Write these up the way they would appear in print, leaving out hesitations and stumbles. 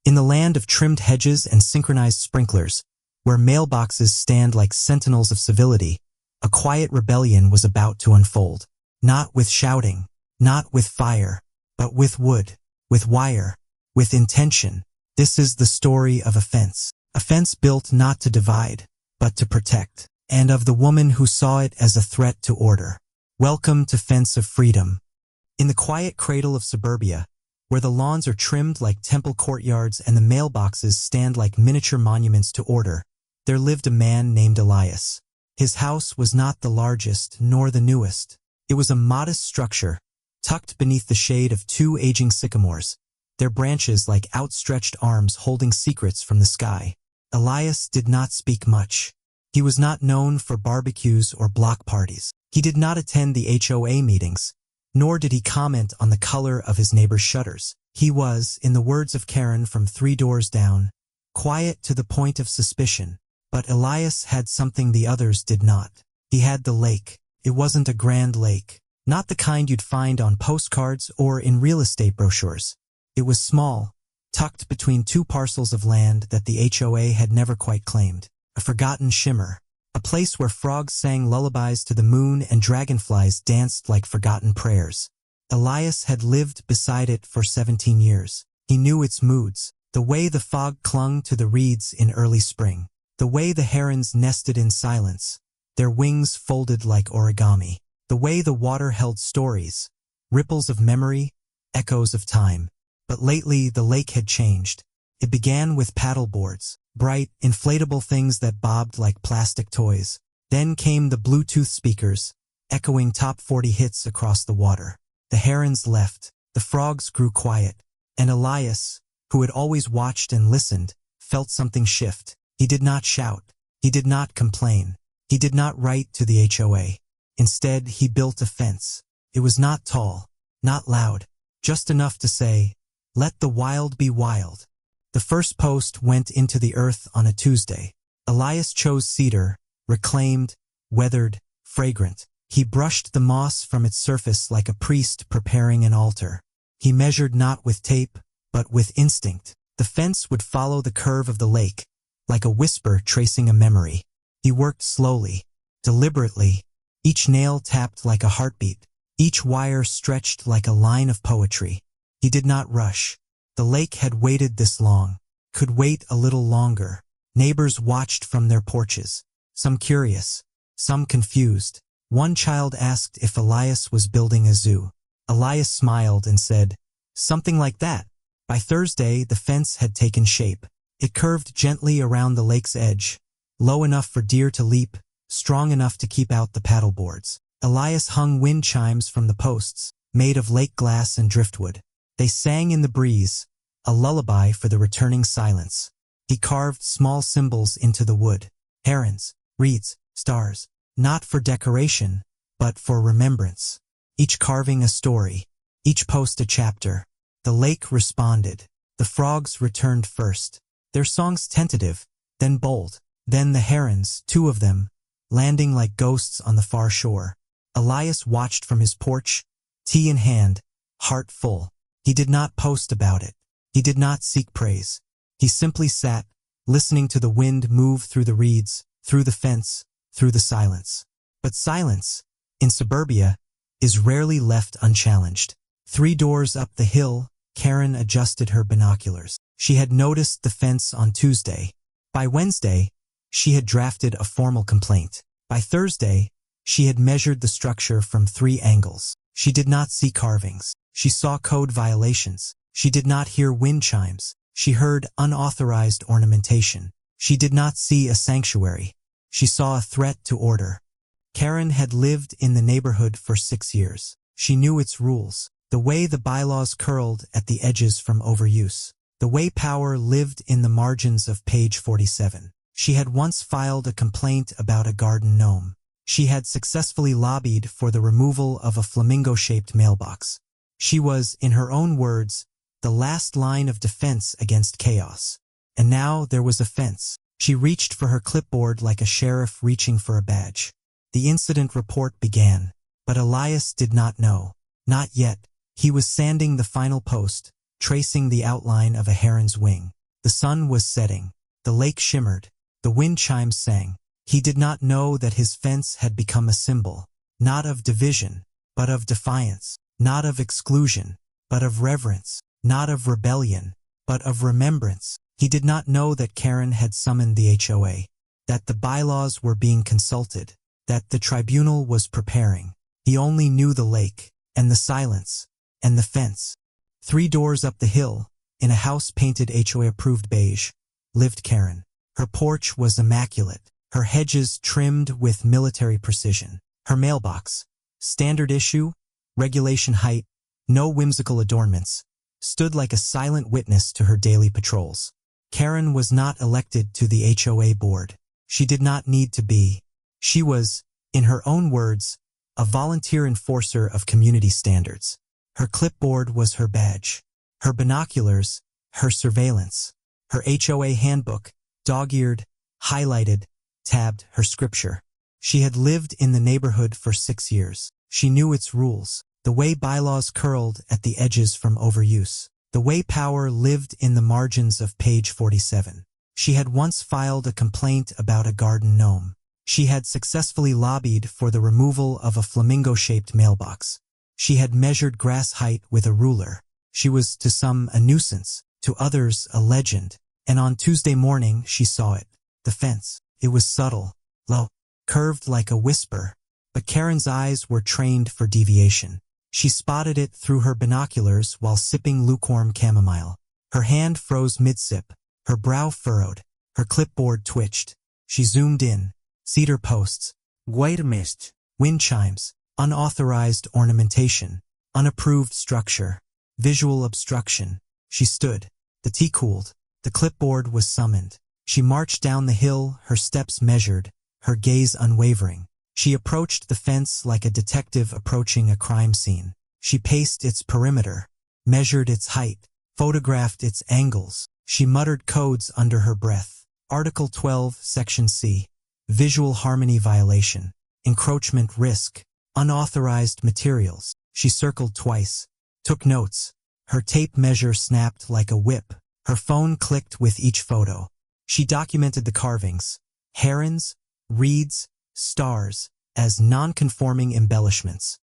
In the land of trimmed hedges and synchronized sprinklers, where mailboxes stand like sentinels of civility, a quiet rebellion was about to unfold. Not with shouting, not with fire, but with wood, with wire, with intention. This is the story of a fence built not to divide, but to protect, and of the woman who saw it as a threat to order. Welcome to Fence of Freedom. In the quiet cradle of suburbia, where the lawns are trimmed like temple courtyards and the mailboxes stand like miniature monuments to order, there lived a man named Elias. His house was not the largest nor the newest. It was a modest structure, tucked beneath the shade of two aging sycamores, their branches like outstretched arms holding secrets from the sky. Elias did not speak much. He was not known for barbecues or block parties. He did not attend the HOA meetings, nor did he comment on the color of his neighbor's shutters. He was, in the words of Karen from 3 doors down, quiet to the point of suspicion. But Elias had something the others did not. He had the lake. It wasn't a grand lake, not the kind you'd find on postcards or in real estate brochures. It was small, tucked between 2 parcels of land that the HOA had never quite claimed. A forgotten shimmer, a place where frogs sang lullabies to the moon and dragonflies danced like forgotten prayers. Elias had lived beside it for 17 years. He knew its moods, the way the fog clung to the reeds in early spring, the way the herons nested in silence, their wings folded like origami, the way the water held stories, ripples of memory, echoes of time. But lately the lake had changed. It began with paddleboards, bright, inflatable things that bobbed like plastic toys. Then came the Bluetooth speakers, echoing top 40 hits across the water. The herons left, the frogs grew quiet, and Elias, who had always watched and listened, felt something shift. He did not shout. He did not complain. He did not write to the HOA. Instead, he built a fence. It was not tall, not loud, just enough to say, "Let the wild be wild." The first post went into the earth on a Tuesday. Elias chose cedar, reclaimed, weathered, fragrant. He brushed the moss from its surface like a priest preparing an altar. He measured not with tape, but with instinct. The fence would follow the curve of the lake, like a whisper tracing a memory. He worked slowly, deliberately, each nail tapped like a heartbeat, each wire stretched like a line of poetry. He did not rush. The lake had waited this long, could wait a little longer. Neighbors watched from their porches, some curious, some confused. One child asked if Elias was building a zoo. Elias smiled and said, "Something like that." By Thursday, the fence had taken shape. It curved gently around the lake's edge, low enough for deer to leap, strong enough to keep out the paddleboards. Elias hung wind chimes from the posts, made of lake glass and driftwood. They sang in the breeze, a lullaby for the returning silence. He carved small symbols into the wood, herons, reeds, stars, not for decoration, but for remembrance. Each carving a story, each post a chapter. The lake responded. The frogs returned first, their songs tentative, then bold. Then the herons, 2 of them, landing like ghosts on the far shore. Elias watched from his porch, tea in hand, heart full. He did not post about it. He did not seek praise. He simply sat, listening to the wind move through the reeds, through the fence, through the silence. But silence, in suburbia, is rarely left unchallenged. 3 doors up the hill, Karen adjusted her binoculars. She had noticed the fence on Tuesday. By Wednesday, she had drafted a formal complaint. By Thursday, she had measured the structure from 3 angles. She did not see carvings. She saw code violations. She did not hear wind chimes. She heard unauthorized ornamentation. She did not see a sanctuary. She saw a threat to order. Karen had lived in the neighborhood for 6 years. She knew its rules, the way the bylaws curled at the edges from overuse, the way power lived in the margins of page 47. She had once filed a complaint about a garden gnome. She had successfully lobbied for the removal of a flamingo-shaped mailbox. She was, in her own words, the last line of defense against chaos. And now there was a fence. She reached for her clipboard like a sheriff reaching for a badge. The incident report began, but Elias did not know. Not yet. He was sanding the final post, tracing the outline of a heron's wing. The sun was setting. The lake shimmered. The wind chimes sang. He did not know that his fence had become a symbol, not of division, but of defiance, not of exclusion, but of reverence, not of rebellion, but of remembrance. He did not know that Karen had summoned the HOA, that the bylaws were being consulted, that the tribunal was preparing. He only knew the lake, and the silence, and the fence. 3 doors up the hill, in a house painted HOA-approved beige, lived Karen. Her porch was immaculate, her hedges trimmed with military precision. Her mailbox, standard issue, regulation height, no whimsical adornments, stood like a silent witness to her daily patrols. Karen was not elected to the HOA board. She did not need to be. She was, in her own words, a volunteer enforcer of community standards. Her clipboard was her badge, her binoculars, her surveillance, her HOA handbook, dog-eared, highlighted, tabbed, her scripture. She had lived in the neighborhood for 6 years. She knew its rules, the way bylaws curled at the edges from overuse, the way power lived in the margins of page 47. She had once filed a complaint about a garden gnome. She had successfully lobbied for the removal of a flamingo-shaped mailbox. She had measured grass height with a ruler. She was to some a nuisance, to others a legend. And on Tuesday morning she saw it. The fence. It was subtle, low, curved like a whisper, but Karen's eyes were trained for deviation. She spotted it through her binoculars while sipping lukewarm chamomile. Her hand froze mid-sip, her brow furrowed, her clipboard twitched. She zoomed in. Cedar posts, white mist, wind chimes, unauthorized ornamentation, unapproved structure, visual obstruction. She stood. The tea cooled. The clipboard was summoned. She marched down the hill, her steps measured, her gaze unwavering. She approached the fence like a detective approaching a crime scene. She paced its perimeter, measured its height, photographed its angles. She muttered codes under her breath. Article 12, Section C. Visual harmony violation, encroachment risk, unauthorized materials. She circled twice, took notes. Her tape measure snapped like a whip. Her phone clicked with each photo. She documented the carvings, herons, reeds, stars, as non-conforming embellishments.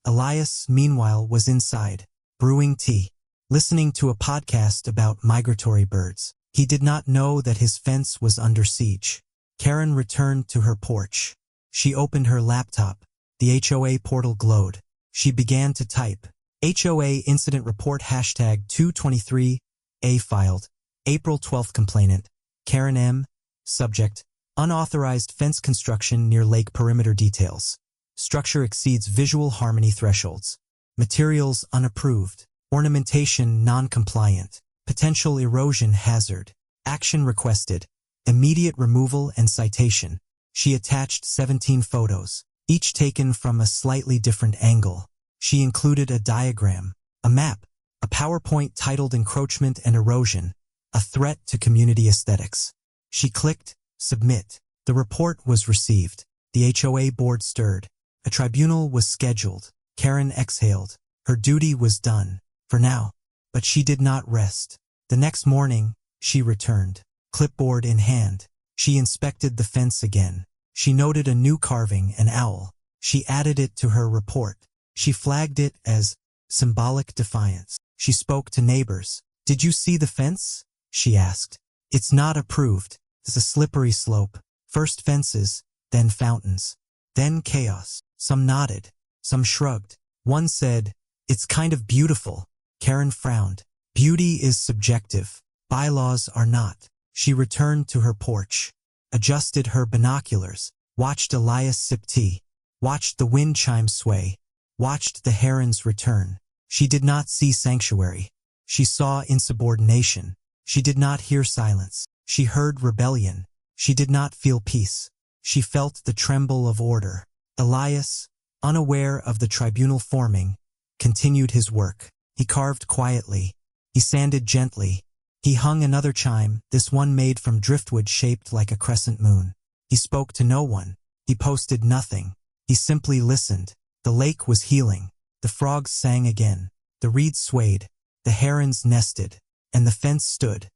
Elias, meanwhile, was inside, brewing tea, listening to a podcast about migratory birds. He did not know that his fence was under siege. Karen returned to her porch. She opened her laptop. The HOA portal glowed. She began to type. HOA Incident Report hashtag 223A filed. April 12th complainant. Karen M. Subject. Unauthorized fence construction near lake perimeter details. Structure exceeds visual harmony thresholds. Materials unapproved. Ornamentation non-compliant. Potential erosion hazard. Action requested. Immediate removal and citation. She attached 17 photos, each taken from a slightly different angle. She included a diagram, a map, a PowerPoint titled Encroachment and Erosion, a threat to community aesthetics. She clicked Submit. The report was received. The HOA board stirred. A tribunal was scheduled. Karen exhaled. Her duty was done, for now. But she did not rest. The next morning, she returned. Clipboard in hand. She inspected the fence again. She noted a new carving, an owl. She added it to her report. She flagged it as symbolic defiance. She spoke to neighbors. Did you see the fence? She asked. It's not approved. It's a slippery slope. First fences, then fountains. Then chaos. Some nodded. Some shrugged. One said, it's kind of beautiful. Karen frowned. Beauty is subjective. Bylaws are not. She returned to her porch, adjusted her binoculars, watched Elias sip tea, watched the wind chimes sway, watched the herons return. She did not see sanctuary. She saw insubordination. She did not hear silence. She heard rebellion. She did not feel peace. She felt the tremble of order. Elias, unaware of the tribunal forming, continued his work. He carved quietly. He sanded gently. He hung another chime, this one made from driftwood shaped like a crescent moon. He spoke to no one. He posted nothing. He simply listened. The lake was healing. The frogs sang again. The reeds swayed. the herons nested, and the fence stood.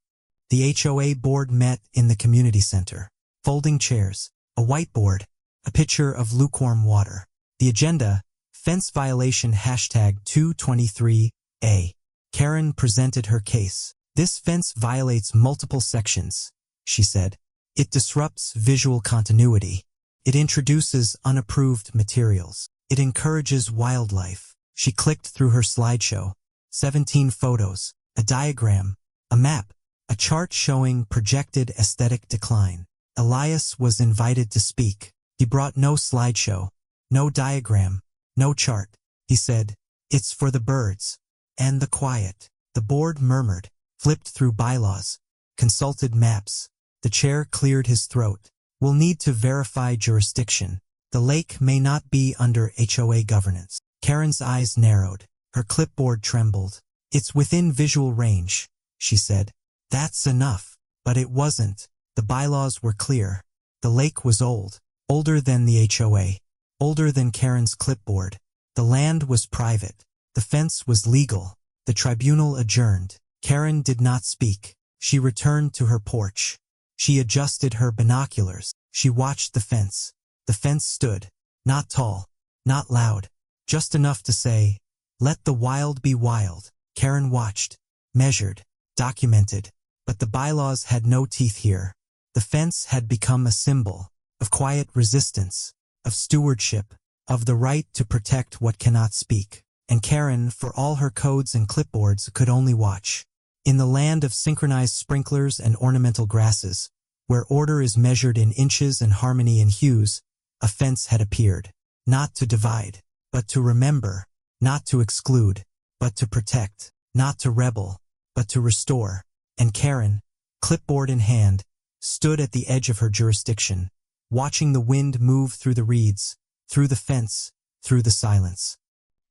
The HOA board met in the community center. Folding chairs, a whiteboard, a pitcher of lukewarm water. The agenda, fence violation #223A. Karen presented her case. This fence violates multiple sections, she said. It disrupts visual continuity. It introduces unapproved materials. It encourages wildlife. She clicked through her slideshow. 17 photos, a diagram, a map, a chart showing projected aesthetic decline. Elias was invited to speak. He brought no slideshow, no diagram, no chart. He said, "It's for the birds and the quiet." The board murmured, flipped through bylaws, consulted maps. The chair cleared his throat. "We'll need to verify jurisdiction. The lake may not be under HOA governance." Karen's eyes narrowed. Her clipboard trembled. "It's within visual range," she said. "That's enough." But it wasn't. The bylaws were clear. The lake was old, older than the HOA, older than Karen's clipboard. The land was private. The fence was legal. The tribunal adjourned. Karen did not speak. She returned to her porch. She adjusted her binoculars. She watched the fence. The fence stood, not tall, not loud, just enough to say, "Let the wild be wild." Karen watched, measured, documented, but the bylaws had no teeth here. The fence had become a symbol of quiet resistance, of stewardship, of the right to protect what cannot speak. And Karen, for all her codes and clipboards, could only watch. In the land of synchronized sprinklers and ornamental grasses, where order is measured in inches and harmony in hues, a fence had appeared. Not to divide, but to remember. Not to exclude, but to protect. Not to rebel, but to restore. And Karen, clipboard in hand, stood at the edge of her jurisdiction, watching the wind move through the reeds, through the fence, through the silence.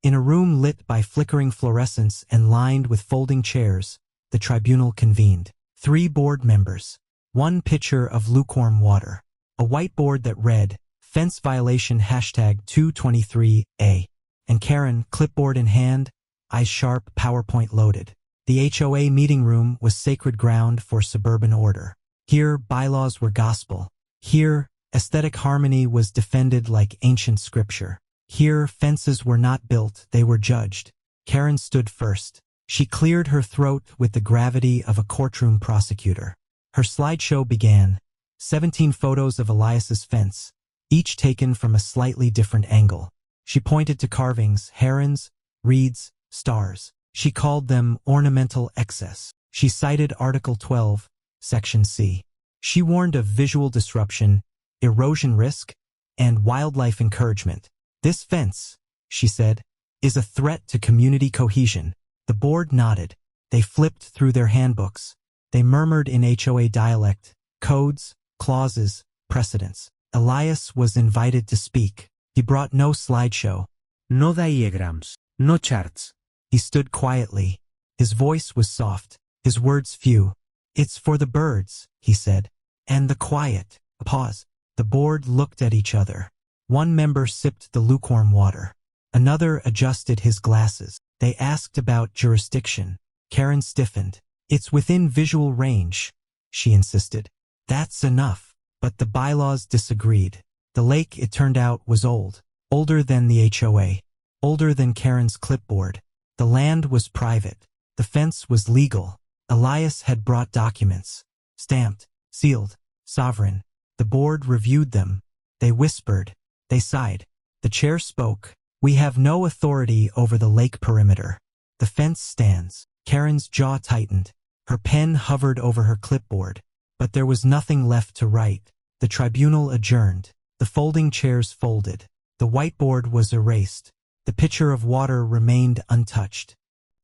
In a room lit by flickering fluorescence and lined with folding chairs, the tribunal convened. 3 board members, 1 pitcher of lukewarm water, a whiteboard that read, "Fence violation #223A," and Karen, clipboard in hand, eyes sharp, PowerPoint loaded. The HOA meeting room was sacred ground for suburban order. Here, bylaws were gospel. Here, aesthetic harmony was defended like ancient scripture. Here, fences were not built, they were judged. Karen stood first. She cleared her throat with the gravity of a courtroom prosecutor. Her slideshow began. 17 photos of Elias's fence, each taken from a slightly different angle. She pointed to carvings, herons, reeds, stars. She called them ornamental excess. She cited Article 12, Section C. She warned of visual disruption, erosion risk, and wildlife encouragement. "This fence," she said, "is a threat to community cohesion." The board nodded. They flipped through their handbooks. They murmured in HOA dialect, codes, clauses, precedents. Elias was invited to speak. He brought no slideshow, no diagrams, no charts. He stood quietly. His voice was soft, his words few. "It's for the birds," he said, "and the quiet." A pause. The board looked at each other. One member sipped the lukewarm water. Another adjusted his glasses. They asked about jurisdiction. Karen stiffened. "It's within visual range," she insisted. "That's enough." But the bylaws disagreed. The lake, it turned out, was old. Older than the HOA. Older than Karen's clipboard. The land was private. The fence was legal. Elias had brought documents. Stamped, sealed, sovereign. The board reviewed them. They whispered. They sighed. The chair spoke. "We have no authority over the lake perimeter. The fence stands." Karen's jaw tightened. Her pen hovered over her clipboard. But there was nothing left to write. The tribunal adjourned. The folding chairs folded. The whiteboard was erased. The pitcher of water remained untouched.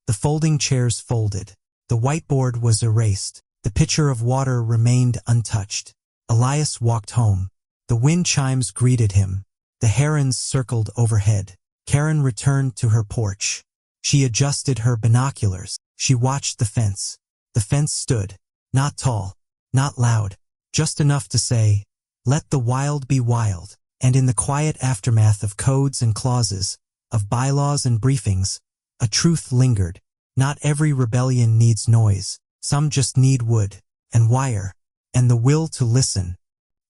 The folding chairs folded. The whiteboard was erased. The pitcher of water remained untouched. Elias walked home. The wind chimes greeted him. The herons circled overhead. Karen returned to her porch. She adjusted her binoculars. She watched the fence. The fence stood, not tall, not loud, just enough to say, "Let the wild be wild." And in the quiet aftermath of codes and clauses, of bylaws and briefings, a truth lingered. Not every rebellion needs noise. Some just need wood and wire and the will to listen.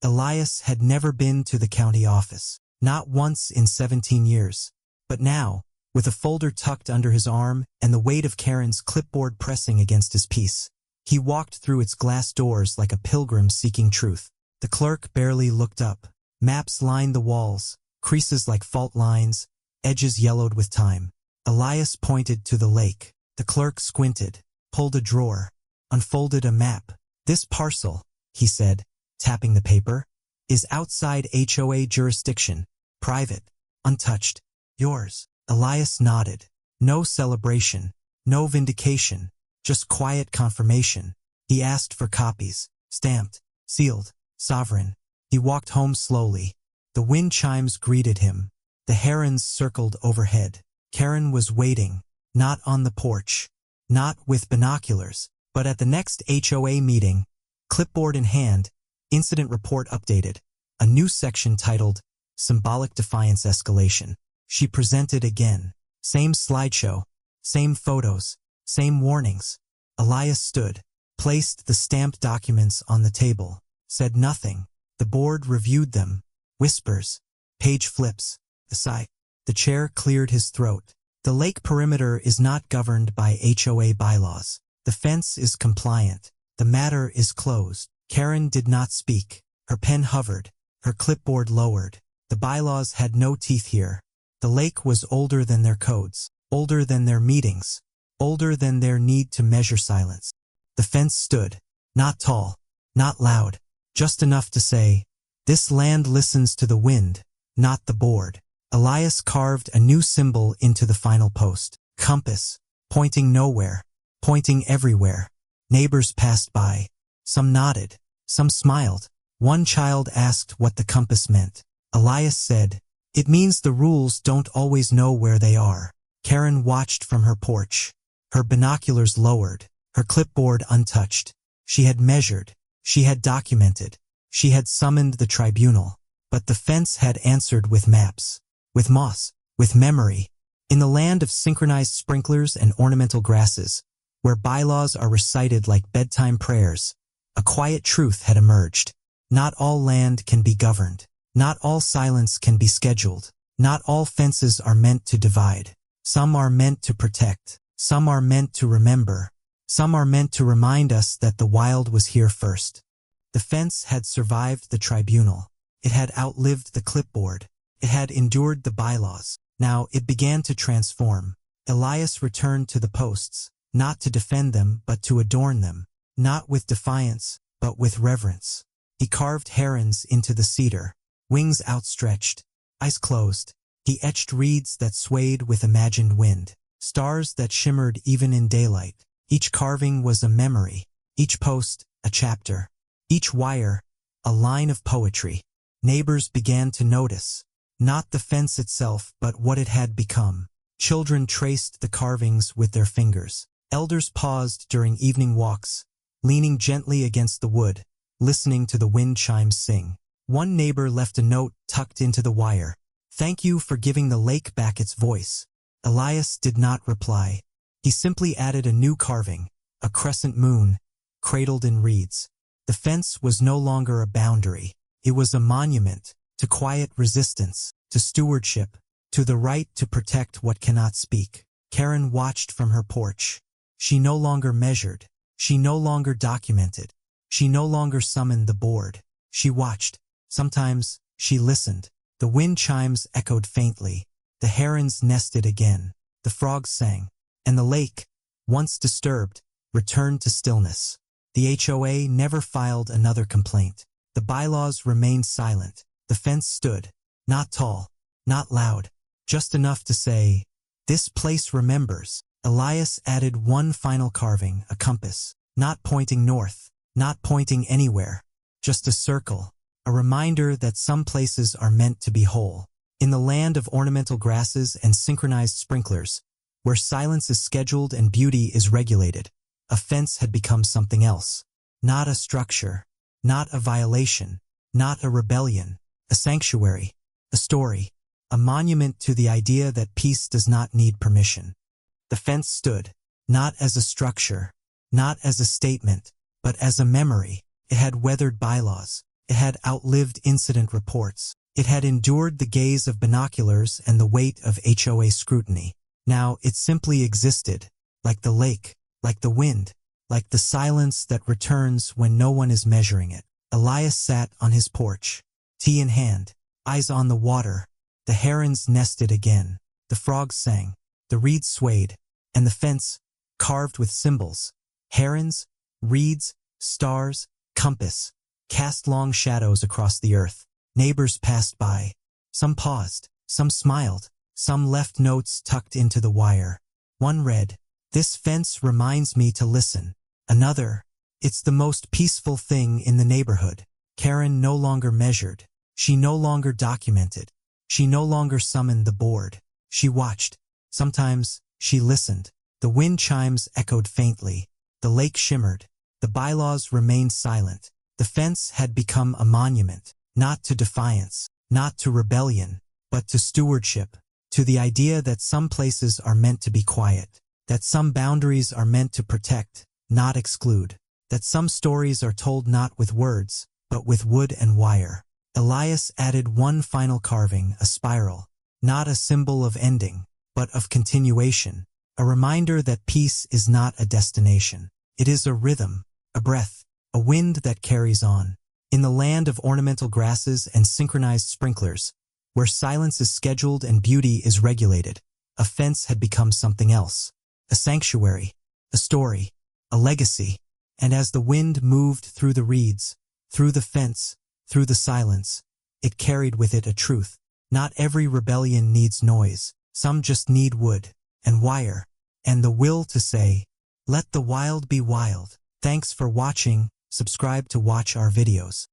Elias had never been to the county office, not once in 17 years. But now, with a folder tucked under his arm and the weight of Karen's clipboard pressing against his piece, he walked through its glass doors like a pilgrim seeking truth. The clerk barely looked up. Maps lined the walls, creases like fault lines, edges yellowed with time. Elias pointed to the lake. The clerk squinted, pulled a drawer, unfolded a map. "This parcel," he said, tapping the paper, "is outside HOA jurisdiction, private, untouched. Yours." Elias nodded. No celebration, no vindication, just quiet confirmation. He asked for copies, stamped, sealed, sovereign. He walked home slowly. The wind chimes greeted him. The herons circled overhead. Karen was waiting, not on the porch, not with binoculars, but at the next HOA meeting, clipboard in hand, incident report updated, a new section titled Symbolic Defiance Escalation. She presented again. Same slideshow, same photos, same warnings. Elias stood, placed the stamped documents on the table, said nothing. The board reviewed them. Whispers, page flips, a sigh. The chair cleared his throat. The lake perimeter is not governed by HOA bylaws. The fence is compliant. The matter is closed. Karen did not speak. Her pen hovered, her clipboard lowered. The bylaws had no teeth here. The lake was older than their codes, older than their meetings, older than their need to measure silence. The fence stood, not tall, not loud, just enough to say, "This land listens to the wind, not the board." Elias carved a new symbol into the final post. Compass, pointing nowhere, pointing everywhere. Neighbors passed by. Some nodded, some smiled. One child asked what the compass meant. Elias said, "It means the rules don't always know where they are." Karen watched from her porch, her binoculars lowered, her clipboard untouched. She had measured, she had documented, she had summoned the tribunal, but the fence had answered with maps, with moss, with memory. In the land of synchronized sprinklers and ornamental grasses, where bylaws are recited like bedtime prayers, a quiet truth had emerged. Not all land can be governed. Not all silence can be scheduled. Not all fences are meant to divide. Some are meant to protect. Some are meant to remember. Some are meant to remind us that the wild was here first. The fence had survived the tribunal. It had outlived the clipboard. It had endured the bylaws. Now it began to transform. Elias returned to the posts, not to defend them but to adorn them. Not with defiance, but with reverence. He carved herons into the cedar. Wings outstretched, eyes closed. He etched reeds that swayed with imagined wind, stars that shimmered even in daylight. Each carving was a memory, each post a chapter, each wire a line of poetry. Neighbors began to notice, not the fence itself but what it had become. Children traced the carvings with their fingers. Elders paused during evening walks, leaning gently against the wood, listening to the wind chimes sing. One neighbor left a note tucked into the wire. "Thank you for giving the lake back its voice." Elias did not reply. He simply added a new carving, a crescent moon, cradled in reeds. The fence was no longer a boundary. It was a monument to quiet resistance, to stewardship, to the right to protect what cannot speak. Karen watched from her porch. She no longer measured. She no longer documented. She no longer summoned the board. She watched. Sometimes she listened. The wind chimes echoed faintly. The herons nested again. The frogs sang. And the lake, once disturbed, returned to stillness. The HOA never filed another complaint. The bylaws remained silent. The fence stood, not tall, not loud, just enough to say, "This place remembers." Elias added one final carving, a compass, not pointing north, not pointing anywhere, just a circle. A reminder that some places are meant to be whole. In the land of ornamental grasses and synchronized sprinklers, where silence is scheduled and beauty is regulated, a fence had become something else. Not a structure, not a violation, not a rebellion, a sanctuary, a story, a monument to the idea that peace does not need permission. The fence stood, not as a structure, not as a statement, but as a memory. It had weathered bylaws. It had outlived incident reports. It had endured the gaze of binoculars and the weight of HOA scrutiny. Now it simply existed, like the lake, like the wind, like the silence that returns when no one is measuring it. Elias sat on his porch, tea in hand, eyes on the water. The herons nested again. The frogs sang. The reeds swayed. And the fence, carved with symbols, herons, reeds, stars, compass, cast long shadows across the earth. Neighbors passed by. Some paused. Some smiled. Some left notes tucked into the wire. One read, "This fence reminds me to listen." Another, "It's the most peaceful thing in the neighborhood." Karen no longer measured. She no longer documented. She no longer summoned the board. She watched. Sometimes she listened. The wind chimes echoed faintly. The lake shimmered. The bylaws remained silent. The fence had become a monument, not to defiance, not to rebellion, but to stewardship, to the idea that some places are meant to be quiet, that some boundaries are meant to protect, not exclude, that some stories are told not with words, but with wood and wire. Elias added one final carving, a spiral, not a symbol of ending, but of continuation, a reminder that peace is not a destination. It is a rhythm, a breath, a wind that carries on. In the land of ornamental grasses and synchronized sprinklers, where silence is scheduled and beauty is regulated, a fence had become something else, a sanctuary, a story, a legacy. And as the wind moved through the reeds, through the fence, through the silence, it carried with it a truth. Not every rebellion needs noise. Some just need wood and wire and the will to say, "Let the wild be wild." Thanks for watching. Subscribe to watch our videos.